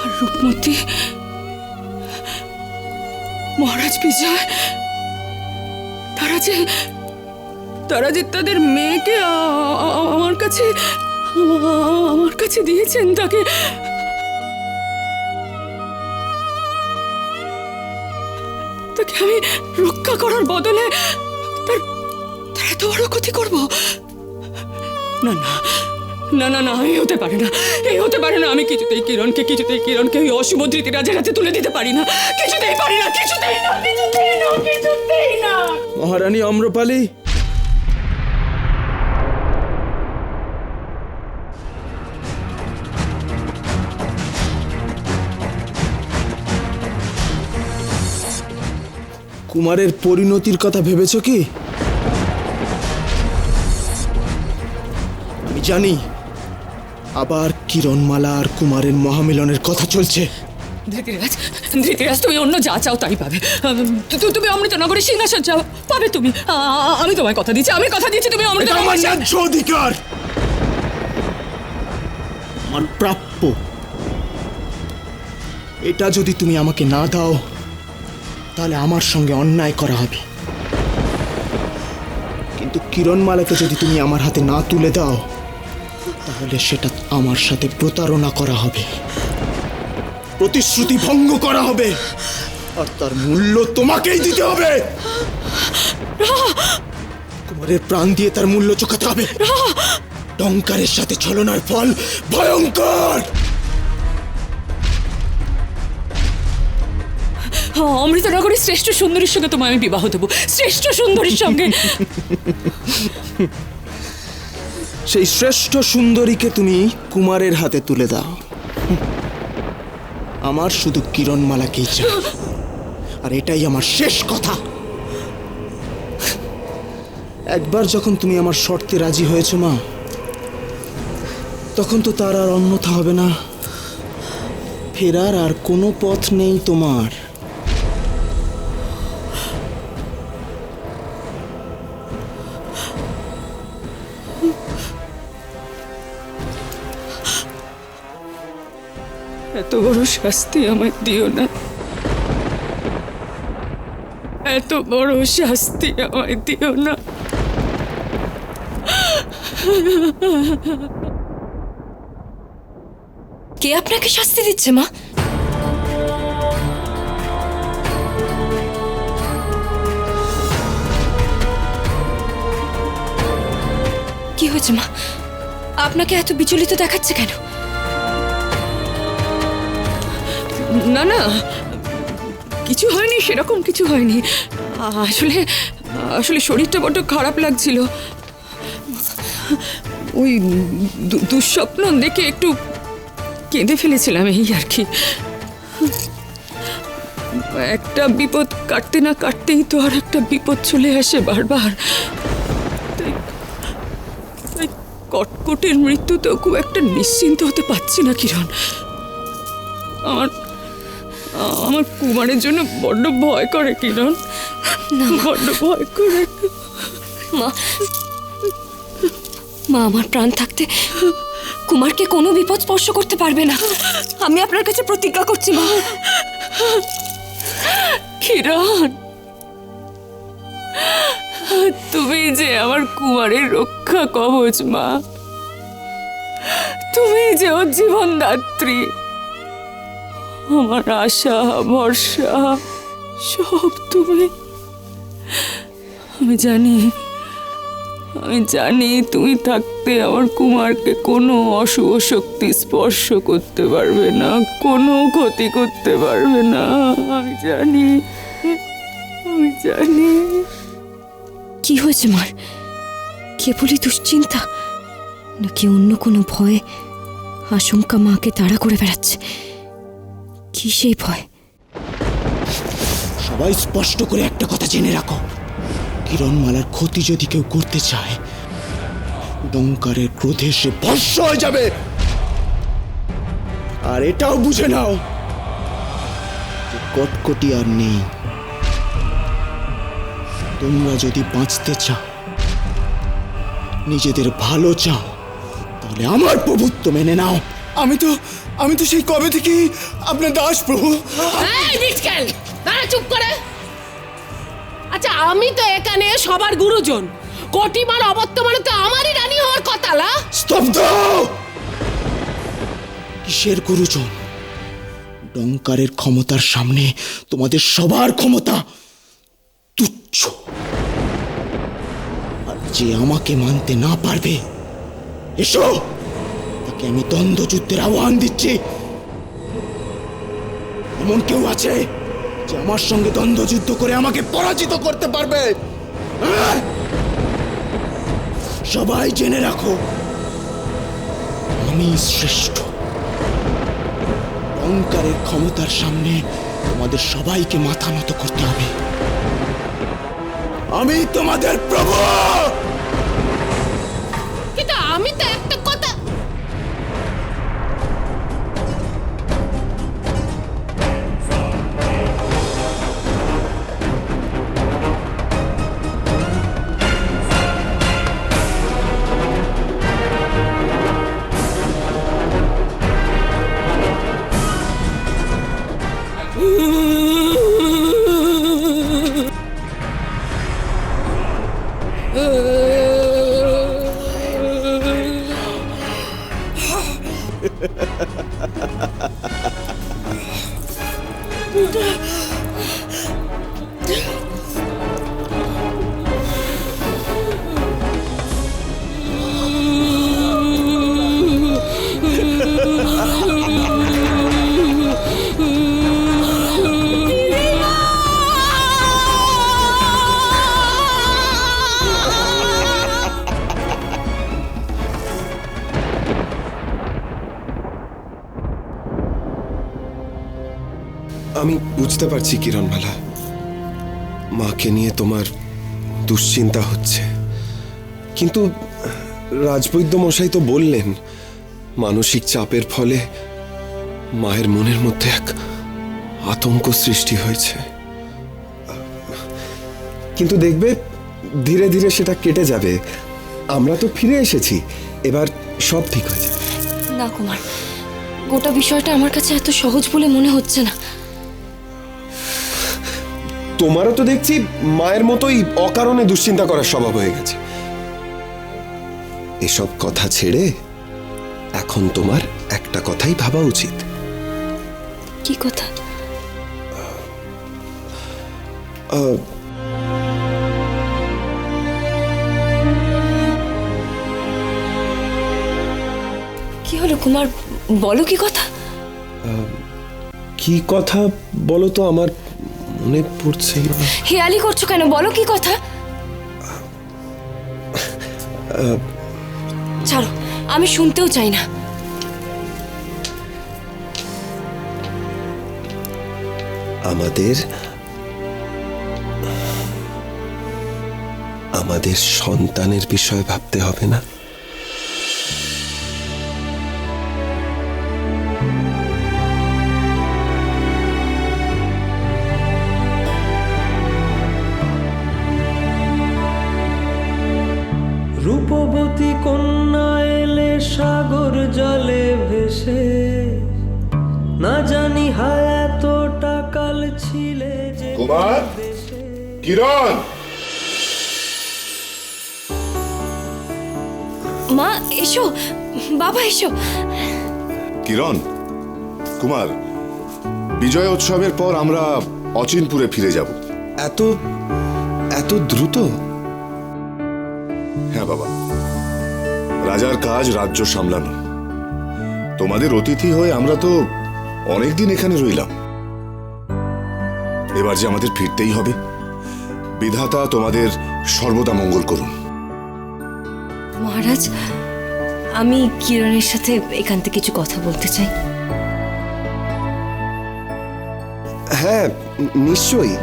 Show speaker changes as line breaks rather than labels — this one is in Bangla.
আর রূপমতি, মহারাজ বিজয়, তারা যে তাদের মেয়েকে আমার কাছে দিয়েছেন, তাকে আমি রক্ষা করার বদলে তার এত বড় ক্ষতি করব? না না না না না, এই হতে পারে না, এই হতে পারে না। আমি কিছুতেই কিরণকে ওই অশুভ ধৃতিরাজের হাতে তুলে দিতে পারি না, কিছুতেই পারি না, কিছুতেই না।
মহারানী আম্রপালি, কুমারের পরিণতির কথা ভেবেছ কি? আমি জানি আবার কিরণমালা আর কুমারের মহামিলনের কথা চলছে।
ধৃতিরাজ, তুমি অন্য যা চাও তাই পাবে। তুমি অমৃতনগরের সিংহাসন চাও, পাবে তুমি। আমি তোমায় কথা দিচ্ছি, তুমি
আমার ন্যায্য অধিকার, আমার প্রাপ্য। এটা যদি তুমি আমাকে না দাও, তাহলে আমার সঙ্গে অন্যায় করা হবে। কিন্তু কিরণমালাকে যদি তুমি আমার হাতে না তুলে দাও, তাহলে সেটা আমার সাথে প্রতারণা করা হবে, প্রতিশ্রুতি ভঙ্গ করা হবে, আর তার মূল্য তোমাকেই দিতে হবে। কুমারের প্রাণ দিয়ে তার মূল্য চোকাতে হবে। টঙ্কারের সাথে ছলনার ফল ভয়ঙ্কর।
অমৃতনগরের শ্রেষ্ঠ সুন্দরীর সঙ্গে তোমায় আমি বিবাহ দেবো, শ্রেষ্ঠ সুন্দরীর সঙ্গে।
সেই শ্রেষ্ঠ সুন্দরীকে তুমি কুমারের হাতে তুলে দাও। আমার শুধু কিরণমালাকেই চাই, আর এটাই আমার শেষ কথা। একবার যখন তুমি আমার শর্তে রাজি হয়েছো মা, তখন তো তার আর অন্যথা হবে না। ফেরার আর কোনো পথ নেই তোমার।
এত বড় শাস্তি আমায় দিও না, এত বড় শাস্তি আমায় দিও না।
কে আপনাকে শাস্তি দিচ্ছে মা? কি হয়েছে মা? আপনাকে এত বিচলিত দেখাচ্ছে কেন?
না না, কিছু হয়নি, সেরকম কিছু হয়নি। আসলে শরীরটা বড্ড খারাপ লাগছিল। ওই দুঃস্বপ্ন দেখে একটু কেঁদে ফেলেছিলাম, এই আর কি। একটা বিপদ কাটতে না কাটতেই তো আর একটা বিপদ চলে আসে বারবার। তাই কটকটের মৃত্যুতেও খুব একটা নিশ্চিন্ত হতে পারছি না কিরণ। আমার কুমারের জন্য বড্ড ভয় করে কিরণ,
না
বড্ড ভয় করে।
মা, আমার প্রাণ থাকতে কুমারকে কোনো বিপদ স্পর্শ করতে পারবে না। আমি আপনার কাছে প্রতিজ্ঞা করছি মা।
কিরণ, তুমি যে আমার কুমারের রক্ষা কবচ মা, তুমি যে ওর জীবনদাত্রী, আমার আশা ভরসা সব তুমি। আমি জানি তুমি থাকতে আমার কুমারকে কোনো অশুভ শক্তি স্পর্শ করতে পারবে না, কোনো ক্ষতি করতে পারবে না। আমি জানি।
কি হয়েছে মার? কেবলই দুশ্চিন্তা নাকি অন্য কোনো ভয়, আশঙ্কা মাকে তাড়া করে বেড়াচ্ছে? কি সেই ভয়?
সবাই স্পষ্ট করে একটা কথা জেনে রাখো, কিরণমালার ক্ষতি যদি কেউ করতে চায়, টঙ্কারের ক্রোধে সে ভস্ম হয়ে যাবে। আর এটাও বুঝে নাও যে কটকটি আর নেই। তোমরা যদি বাঁচতে চাও, নিজেদের ভালো চাও, তাহলে আমার প্রভুত্ব মেনে নাও। আমি তো সেই কবে থেকেই আপনার দাস প্রভু।
এই নিষ্কেল, দাঁড়া চুপ করে। আচ্ছা, আমি তো এখানে সবার গুরুজন, কোটিমার অবর্তমানে তো আমারই রানী হওয়ার কথা। না
স্তব্ধ! কিসের গুরুজন? ডঙ্কারের ক্ষমতার সামনে তোমাদের সবার ক্ষমতা তুচ্ছ। আর যে আমাকে মানতে না পারবে, এসো, তাকে আমি দ্বন্দ্বযুদ্ধের আহ্বান দিচ্ছি। এমন কেউ আছে যে আমার সঙ্গে দ্বন্দ্বযুদ্ধ করে আমাকে পরাজিত করতে পারবে? হ্যাঁ? সবাই জেনে রাখো, আমি শ্রেষ্ঠ। অহংকারের ক্ষমতার সামনে তোমাদের সবাইকে মাথা নত করতে হবে। আমি তোমাদের প্রভু।
কিন্তু আমি তো একটা কথা।
আমি বুঝতে পারছি কিরণমালা, মাকে নিয়ে তোমার দুশ্চিন্তা হচ্ছে, কিন্তু রাজবৈদ্য মশাই তো বললেন মানসিক চাপের ফলে মায়ের মনের মধ্যে এক আতঙ্ক সৃষ্টি হয়েছে। কিন্তু দেখবে ধীরে ধীরে সেটা কেটে যাবে। আমরা তো ফিরে এসেছি, এবার সব ঠিক হয়ে যাবে।
না কুমার, গোটা বিষয়টা আমার কাছে এত সহজ বলে মনে হচ্ছে না।
তোমারও তো দেখছি মায়ের মতোই অকারণে দুশ্চিন্তা করার স্বভাব হয়ে গেছে। এসব কথা ছেড়ে এখন তোমার একটা কথাই ভাবা উচিত।
কি কথা? কি হলো কুমার, বলো কি কথা?
কি কথা বলো তো, আমার মনে পড়ছে না।
হেয়ালি করছো কেন, বলো কি কথা? ছাড়ো, আমি শুনতেও চাই না।
আমাদের সন্তানের বিষয়ে ভাবতে হবে না?
রূপবতী কন্যা এলে সাগর জলে ভেসে, না জানি হায় এতটা কাল ছিলে যে
কুমার, কিরণ,
মা এসো, বাবা এসো।
কিরণ, কুমার, বিজয় উৎসবের পর আমরা অচিনপুরে ফিরে যাব।
এত এত দ্রুত?
হ্যাঁ বাবা, রাজার কাজ রাজ্য সামলানো। তোমাদের অতিথি হয়ে আমরা তো অনেকদিন এখানে রইলাম, এবার যে আমাদের ফিরতেই হবে। বিধাতা তোমাদের সর্বদা মঙ্গল করুন।
মহারাজ, আমি কিরণের সাথে এখান থেকে কিছু কথা বলতে চাই।
হ্যাঁ, নিশ্চয়ই।